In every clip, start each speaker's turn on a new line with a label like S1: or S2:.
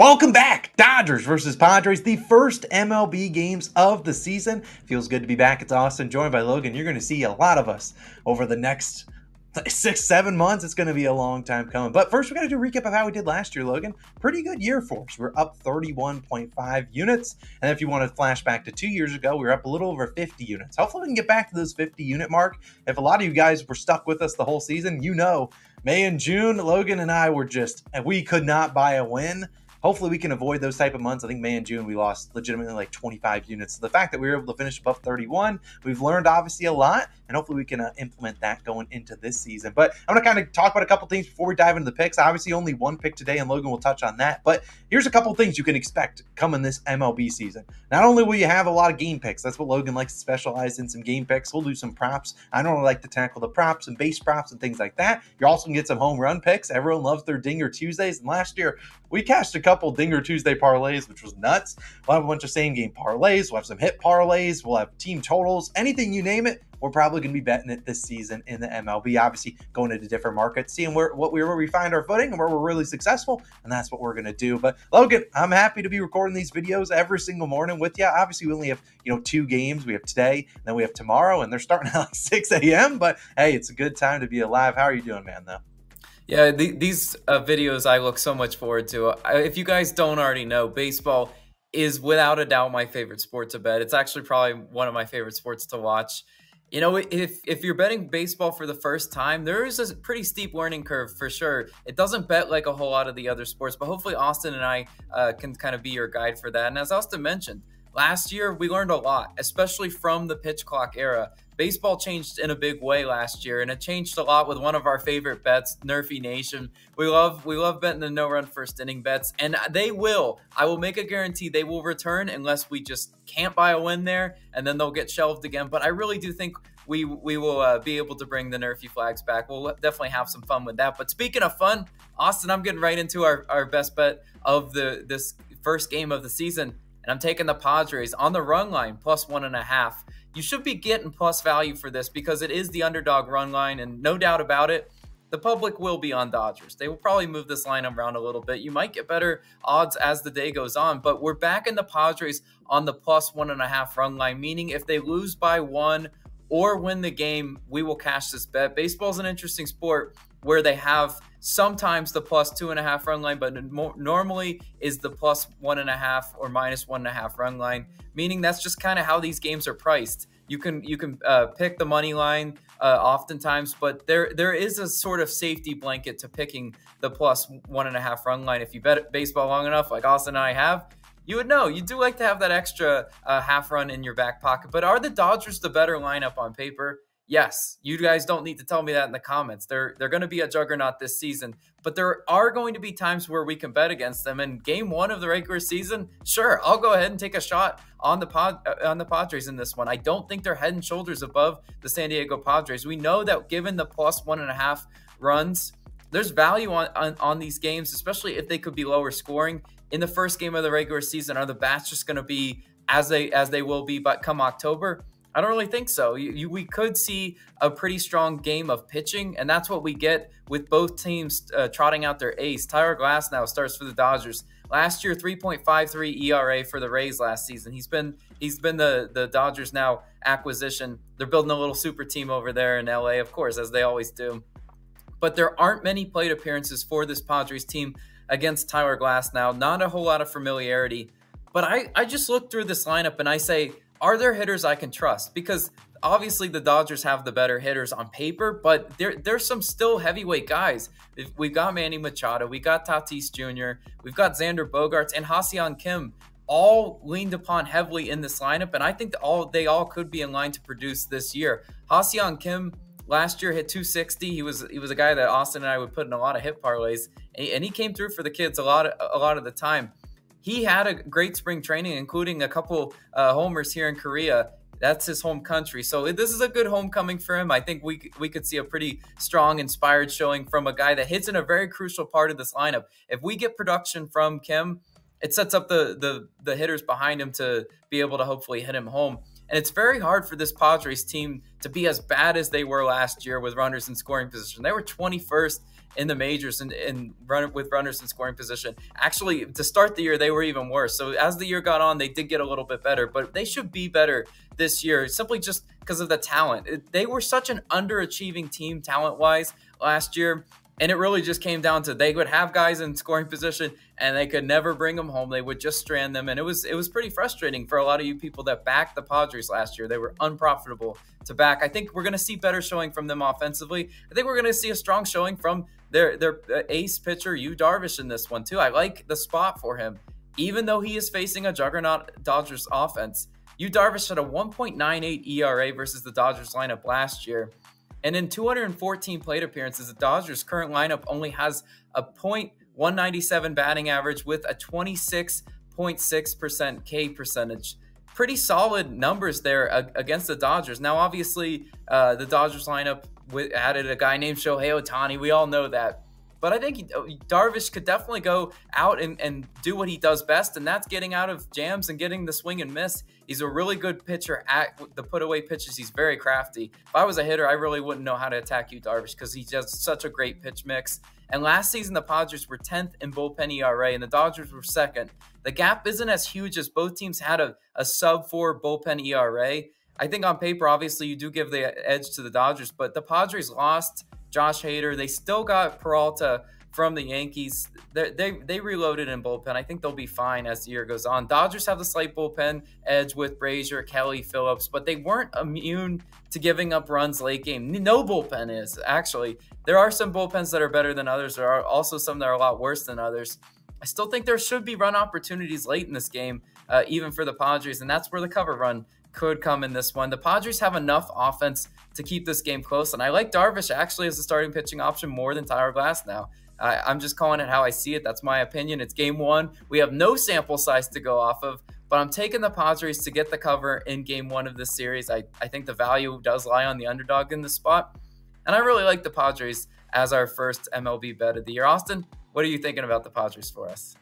S1: Welcome back, Dodgers versus Padres, the first MLB games of the season. Feels good to be back. It's Austin, joined by Logan. You're going to see a lot of us over the next 6-7 months. It's going to be a long time coming. But first, we're going to do a recap of how we did last year, Logan. Pretty good year for us. We're up 31.5 units. And if you want to flash back to 2 years ago, we were up a little over 50 units. Hopefully, we can get back to those 50 unit mark. If a lot of you guys were stuck with us the whole season, you know, May and June, Logan and I were we could not buy a win. Hopefully we can avoid those type of months. I think May and June we lost legitimately like 25 units. So the fact that we were able to finish above 31, we've learned obviously a lot, and hopefully we can implement that going into this season. But I'm going to kind of talk about a couple things before we dive into the picks. Obviously only one pick today, and Logan will touch on that. But here's a couple things you can expect coming this MLB season. Not only will you have a lot of game picks, that's what Logan likes to specialize in, some game picks. We'll do some props. I normally like to tackle the props and base props and things like that. You're also going to get some home run picks. Everyone loves their Dinger Tuesdays, and last year we cashed a couple Dinger Tuesday parlays, which was nuts. We'll have a bunch of same game parlays. We'll have some hit parlays. We'll have team totals. Anything you name it, we're probably going to be betting it this season in the MLB. Obviously, going into different markets, seeing where we find our footing and where we're really successful, and that's what we're going to do. But Logan, I'm happy to be recording these videos every single morning with you. Obviously, we only have 2 games. We have today, and then we have tomorrow, and they're starting at like 6 a.m. But hey, it's a good time to be alive. How are you doing, man? Though.
S2: Yeah, these videos I look so much forward to. If you guys don't already know, baseball is without a doubt my favorite sport to bet. It's actually probably one of my favorite sports to watch. You know, if you're betting baseball for the first time, there is a pretty steep learning curve for sure. It doesn't bet like a whole lot of the other sports, but hopefully Austin and I can kind of be your guide for that. And as Austin mentioned, last year we learned a lot, especially from the pitch clock era. Baseball changed in a big way last year, and it changed a lot with one of our favorite bets, Nerfy Nation. We love betting the no-run first inning bets, and they will. I will make a guarantee they will return unless we just can't buy a win there, and then they'll get shelved again. But I really do think we will be able to bring the Nerfy flags back. We'll definitely have some fun with that. But speaking of fun, Austin, I'm getting right into our best bet of this first game of the season, and I'm taking the Padres on the run line, +1.5. You should be getting plus value for this because it is the underdog run line, and no doubt about it, the public will be on Dodgers. They will probably move this line around a little bit. You might get better odds as the day goes on, but we're back in the Padres on the +1.5 run line, meaning if they lose by 1 or win the game, we will cash this bet. Baseball is an interesting sport where they have sometimes the +2.5 run line, but normally is the +1.5 or -1.5 run line, meaning that's just kind of how these games are priced. You can pick the money line oftentimes, but there is a sort of safety blanket to picking the +1.5 run line. If you bet baseball long enough, like Austin and I have, you would know. You do like to have that extra half run in your back pocket. But are the Dodgers the better lineup on paper? Yes, you guys don't need to tell me that in the comments. They're going to be a juggernaut this season, but there are going to be times where we can bet against them. And game 1 of the regular season, sure, I'll go ahead and take a shot on the Padres in this one. I don't think they're head and shoulders above the San Diego Padres. We know that given the +1.5 runs, there's value on these games, especially if they could be lower scoring. In the first game of the regular season, are the bats just going to be as they will be but come October? I don't really think so. We could see a pretty strong game of pitching, and that's what we get with both teams trotting out their ace. Tyler Glasnow starts for the Dodgers. Last year, 3.53 ERA for the Rays last season. He's been the Dodgers now acquisition. They're building a little super team over there in LA, of course, as they always do. But there aren't many plate appearances for this Padres team against Tyler Glasnow. Not a whole lot of familiarity. But I just look through this lineup and I say, are there hitters I can trust? Because obviously the Dodgers have the better hitters on paper, but there's some still heavyweight guys. We've got Manny Machado, we got Tatis Jr., we've got Xander Bogaerts, and Ha-Seong Kim, all leaned upon heavily in this lineup, and I think they all could be in line to produce this year. Ha-Seong Kim last year hit 260. He was a guy that Austin and I would put in a lot of hit parlays, and he came through for the kids a lot of the time. He had a great spring training, including a couple homers here in Korea. That's his home country. So this is a good homecoming for him. I think we could see a pretty strong, inspired showing from a guy that hits in a very crucial part of this lineup. If we get production from Kim, it sets up the hitters behind him to be able to hopefully hit him home. And it's very hard for this Padres team to be as bad as they were last year with runners in scoring position. They were 21st in the majors and run with runners in scoring position. Actually, to start the year, they were even worse. So as the year got on, they did get a little bit better, but they should be better this year simply just because of the talent. They were such an underachieving team talent-wise last year. And it really just came down to they would have guys in scoring position and they could never bring them home. They would just strand them. And it was pretty frustrating for a lot of you people that backed the Padres last year. They were unprofitable to back. I think we're going to see better showing from them offensively. I think we're going to see a strong showing from their ace pitcher, Yu Darvish, in this one too. I like the spot for him. Even though he is facing a juggernaut Dodgers offense, Yu Darvish had a 1.98 ERA versus the Dodgers lineup last year. And in 214 plate appearances, the Dodgers' current lineup only has a .197 batting average with a 26.6% K percentage. Pretty solid numbers there against the Dodgers. Now, obviously, the Dodgers lineup added a guy named Shohei Ohtani. We all know that. But I think Darvish could definitely go out and do what he does best, and that's getting out of jams and getting the swing and miss. He's a really good pitcher at the put-away pitches. He's very crafty. If I was a hitter, I really wouldn't know how to attack Yu Darvish because he does such a great pitch mix. And last season, the Padres were 10th in bullpen ERA, and the Dodgers were 2nd. The gap isn't as huge as both teams had a sub-4 bullpen ERA. I think on paper, obviously, you do give the edge to the Dodgers, but the Padres lost Josh Hader. They still got Peralta from the Yankees. They reloaded in bullpen. I think they'll be fine as the year goes on. Dodgers have the slight bullpen edge with Brazier, Kelly, Phillips, but they weren't immune to giving up runs late game. No bullpen is, actually. There are some bullpens that are better than others. There are also some that are a lot worse than others. I still think there should be run opportunities late in this game, even for the Padres, and that's where the cover run could come in this one. The Padres have enough offense to keep this game close, and I like Darvish actually as a starting pitching option more than Tyler Glasnow. I'm just calling it how I see it. That's my opinion. It's game one. We have no sample size to go off of, but I'm taking the Padres to get the cover in game one of this series. I think the value does lie on the underdog in this spot, and I really like the Padres as our first MLB bet of the year. Austin, what are you thinking about the Padres for us?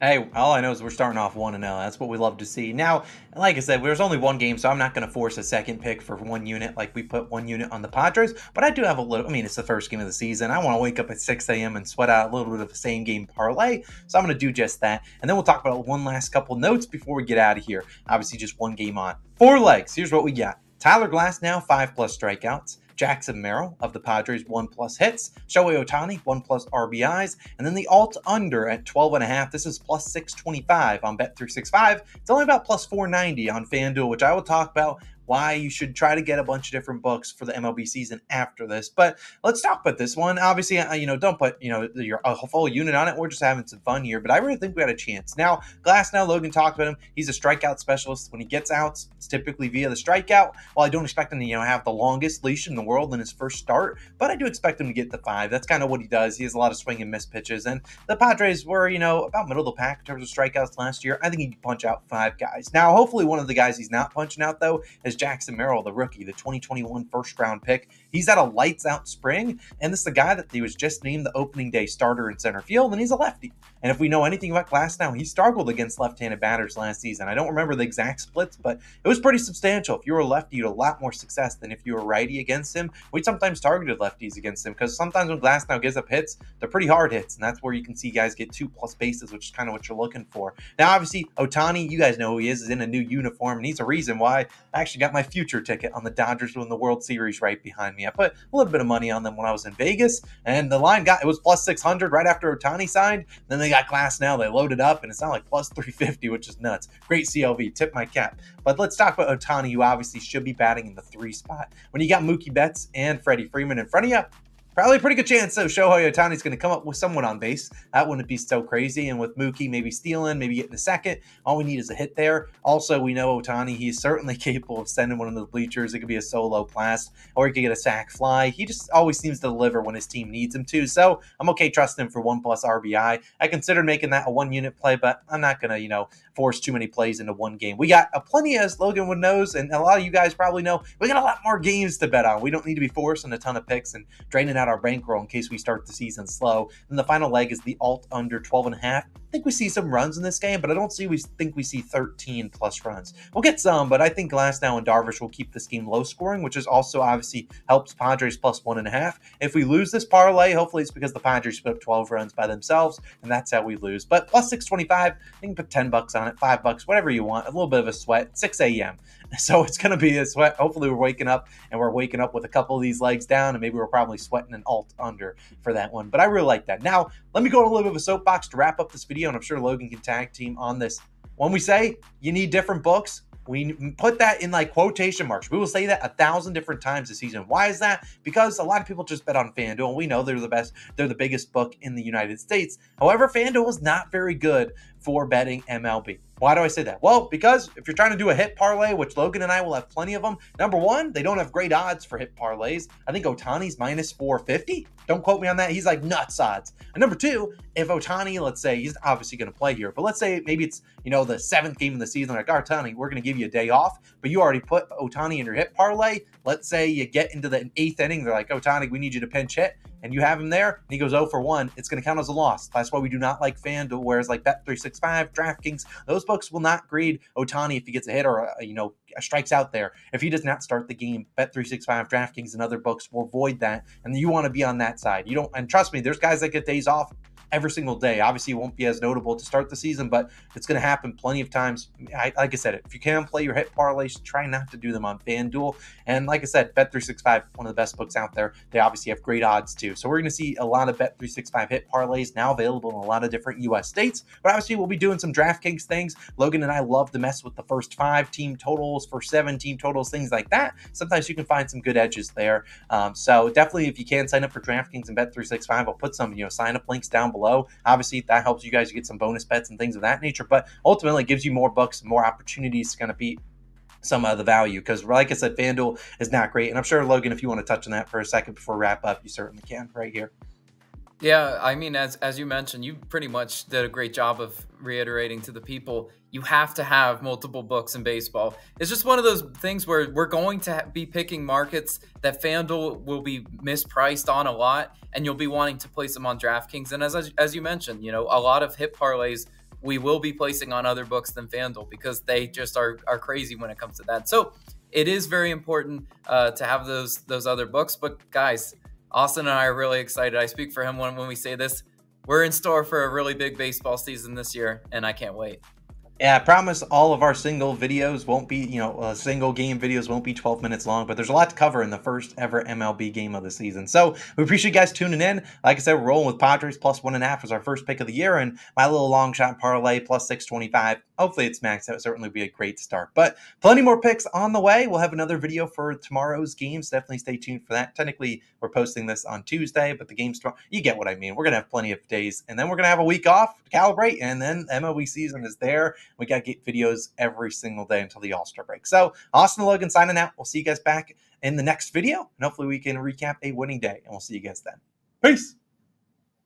S1: Hey, all I know is we're starting off 1-0. That's what we love to see. Now, like I said, there's only one game, so I'm not going to force a second pick for one unit like we put one unit on the Padres. But I do have a little, it's the first game of the season. I want to wake up at 6 a.m. and sweat out a little bit of a same game parlay. So I'm going to do just that. And then we'll talk about one last couple notes before we get out of here. Obviously, just one game on. 4 legs. Here's what we got. Tyler Glasnow, 5+ strikeouts. Jackson Merrill of the Padres, 1+ hits. Shohei Ohtani, 1+ RBIs. And then the alt under at 12.5. This is plus 625 on Bet365. It's only about plus 490 on FanDuel, which I will talk about why you should try to get a bunch of different books for the MLB season after this. But let's talk about this one. Obviously, don't put, a full unit on it. We're just having some fun here, but I really think we had a chance. Now, Glasnow, Logan talked about him. He's a strikeout specialist. When he gets outs, it's typically via the strikeout. While I don't expect him to, have the longest leash in the world in his first start, but I do expect him to get to 5. That's kind of what he does. He has a lot of swing and miss pitches, and the Padres were, about middle of the pack in terms of strikeouts last year. I think he can punch out 5 guys. Now, hopefully one of the guys he's not punching out, though, is Jackson Merrill, the rookie, the 2021 first-round pick. He's had a lights-out spring, and this is the guy that he was just named the opening day starter in center field, and he's a lefty. And if we know anything about Glasnow, he struggled against left-handed batters last season. I don't remember the exact splits, but it was pretty substantial. If you were a lefty, you had a lot more success than if you were righty against him. We sometimes targeted lefties against him because sometimes when Glasnow gives up hits, they're pretty hard hits, and that's where you can see guys get 2+ bases, which is kind of what you're looking for. Now, obviously, Ohtani, you guys know who he is in a new uniform, and he's a reason why I actually got my future ticket on the Dodgers to win the World Series right behind me. I put a little bit of money on them when I was in Vegas, and the line it was plus 600 right after Ohtani signed. Then they got Glasnow, they loaded up, and it's not like plus 350, which is nuts. Great CLV, tip my cap. But let's talk about Ohtani, who obviously should be batting in the 3 spot. When you got Mookie Betts and Freddie Freeman in front of you, probably a pretty good chance, so Shohei Ohtani's going to come up with someone on base. That wouldn't be so crazy. And with Mookie maybe stealing, maybe getting a second, all we need is a hit there. Also, we know Ohtani, he's certainly capable of sending one of the bleachers. It could be a solo blast, or he could get a sac fly. He just always seems to deliver when his team needs him to. So I'm okay trusting him for 1+ RBI. I considered making that a 1-unit play, but I'm not going to, force too many plays into one game. We got plenty, as Logan would knows, and a lot of you guys probably know, we got a lot more games to bet on. We don't need to be forcing a ton of picks and draining out our bankroll in case we start the season slow. And the final leg is the alt under 12.5. think we see some runs in this game, but I don't think we see 13 plus runs. We'll get some, but I think Glasnow and Darvish will keep this game low scoring, which is also obviously helps Padres plus 1.5. If we lose this parlay, hopefully it's because the Padres put up 12 runs by themselves, and that's how we lose. But plus 625, you can put $10 on it, $5, whatever you want. A little bit of a sweat. 6 a.m. So it's going to be a sweat. Hopefully we're waking up with a couple of these legs down, and maybe we're probably sweating an alt under for that one. But I really like that. Now, let me go on a little bit of a soapbox to wrap up this video, and I'm sure Logan can tag team on this. When we say you need different books, we put that in like quotation marks. We will say that 1,000 different times this season. Why is that? Because a lot of people just bet on FanDuel, and we know they're the best. They're the biggest book in the United States. However, FanDuel is not very good for betting MLB. Why do I say that? Well, because if you're trying to do a hit parlay, which Logan and I will have plenty of them, number one, they don't have great odds for hit parlays. I think Ohtani's minus 450. Don't quote me on that. He's like nuts odds. And number two, if Ohtani, let's say, he's obviously going to play here, but let's say maybe it's, the 7th game of the season, like, Ohtani, we're going to give you a day off, but you already put Ohtani in your hit parlay. Let's say you get into the 8th inning, they're like, Ohtani, we need you to pinch hit, and you have him there, and he goes 0 for 1, it's going to count as a loss. That's why we do not like FanDuel, whereas like Bet365, DraftKings, those books will not grade Ohtani if he gets a hit or, strikes out there. If he does not start the game, Bet365, DraftKings, and other books will avoid that, and you want to be on that side. You don't, and trust me, there's guys that get days off every single day. Obviously, it won't be as notable to start the season, but it's going to happen plenty of times. Like I said, if you can play your hit parlays, try not to do them on FanDuel. And like I said, Bet365, one of the best books out there. They obviously have great odds too. So we're going to see a lot of Bet365 hit parlays now available in a lot of different U.S. states. But obviously, we'll be doing some DraftKings things. Logan and I love to mess with the first 5 team totals, first 7 team totals, things like that. Sometimes you can find some good edges there. So definitely, if you can sign up for DraftKings and Bet365, I'll put some sign up links down below. Obviously, that helps you guys get some bonus bets and things of that nature, but ultimately it gives you more bucks, more opportunities to kind of beat some of the value, because like I said, FanDuel is not great. And I'm sure, Logan, if you want to touch on that for a second before we wrap up, you certainly can right here.
S2: Yeah, I mean, as you mentioned, you pretty much did a great job of reiterating to the people, you have to have multiple books in baseball. It's just one of those things where we're going to be picking markets that FanDuel will be mispriced on a lot, and you'll be wanting to place them on DraftKings. And as you mentioned, a lot of hit parlays we will be placing on other books than FanDuel because they just are crazy when it comes to that. So it is very important to have those other books. But guys, Austin and I are really excited. I speak for him when we say this. We're in store for a really big baseball season this year, and I can't wait.
S1: Yeah, I promise all of our single videos won't be, single game videos won't be 12 minutes long, but there's a lot to cover in the first ever MLB game of the season. So we appreciate you guys tuning in. Like I said, we're rolling with Padres plus 1.5 as our first pick of the year, and my little long shot parlay plus 625. Hopefully it's max. That would certainly be a great start, but plenty more picks on the way. We'll have another video for tomorrow's games. Definitely stay tuned for that. Technically, we're posting this on Tuesday, but the game's tomorrow. You get what I mean. We're going to have plenty of days, and then we're going to have a week off to calibrate, and then MLB season is there. We got to get videos every single day until the All-Star break. So, Austin and Logan signing out. We'll see you guys back in the next video, and hopefully we can recap a winning day, and we'll see you guys then. Peace!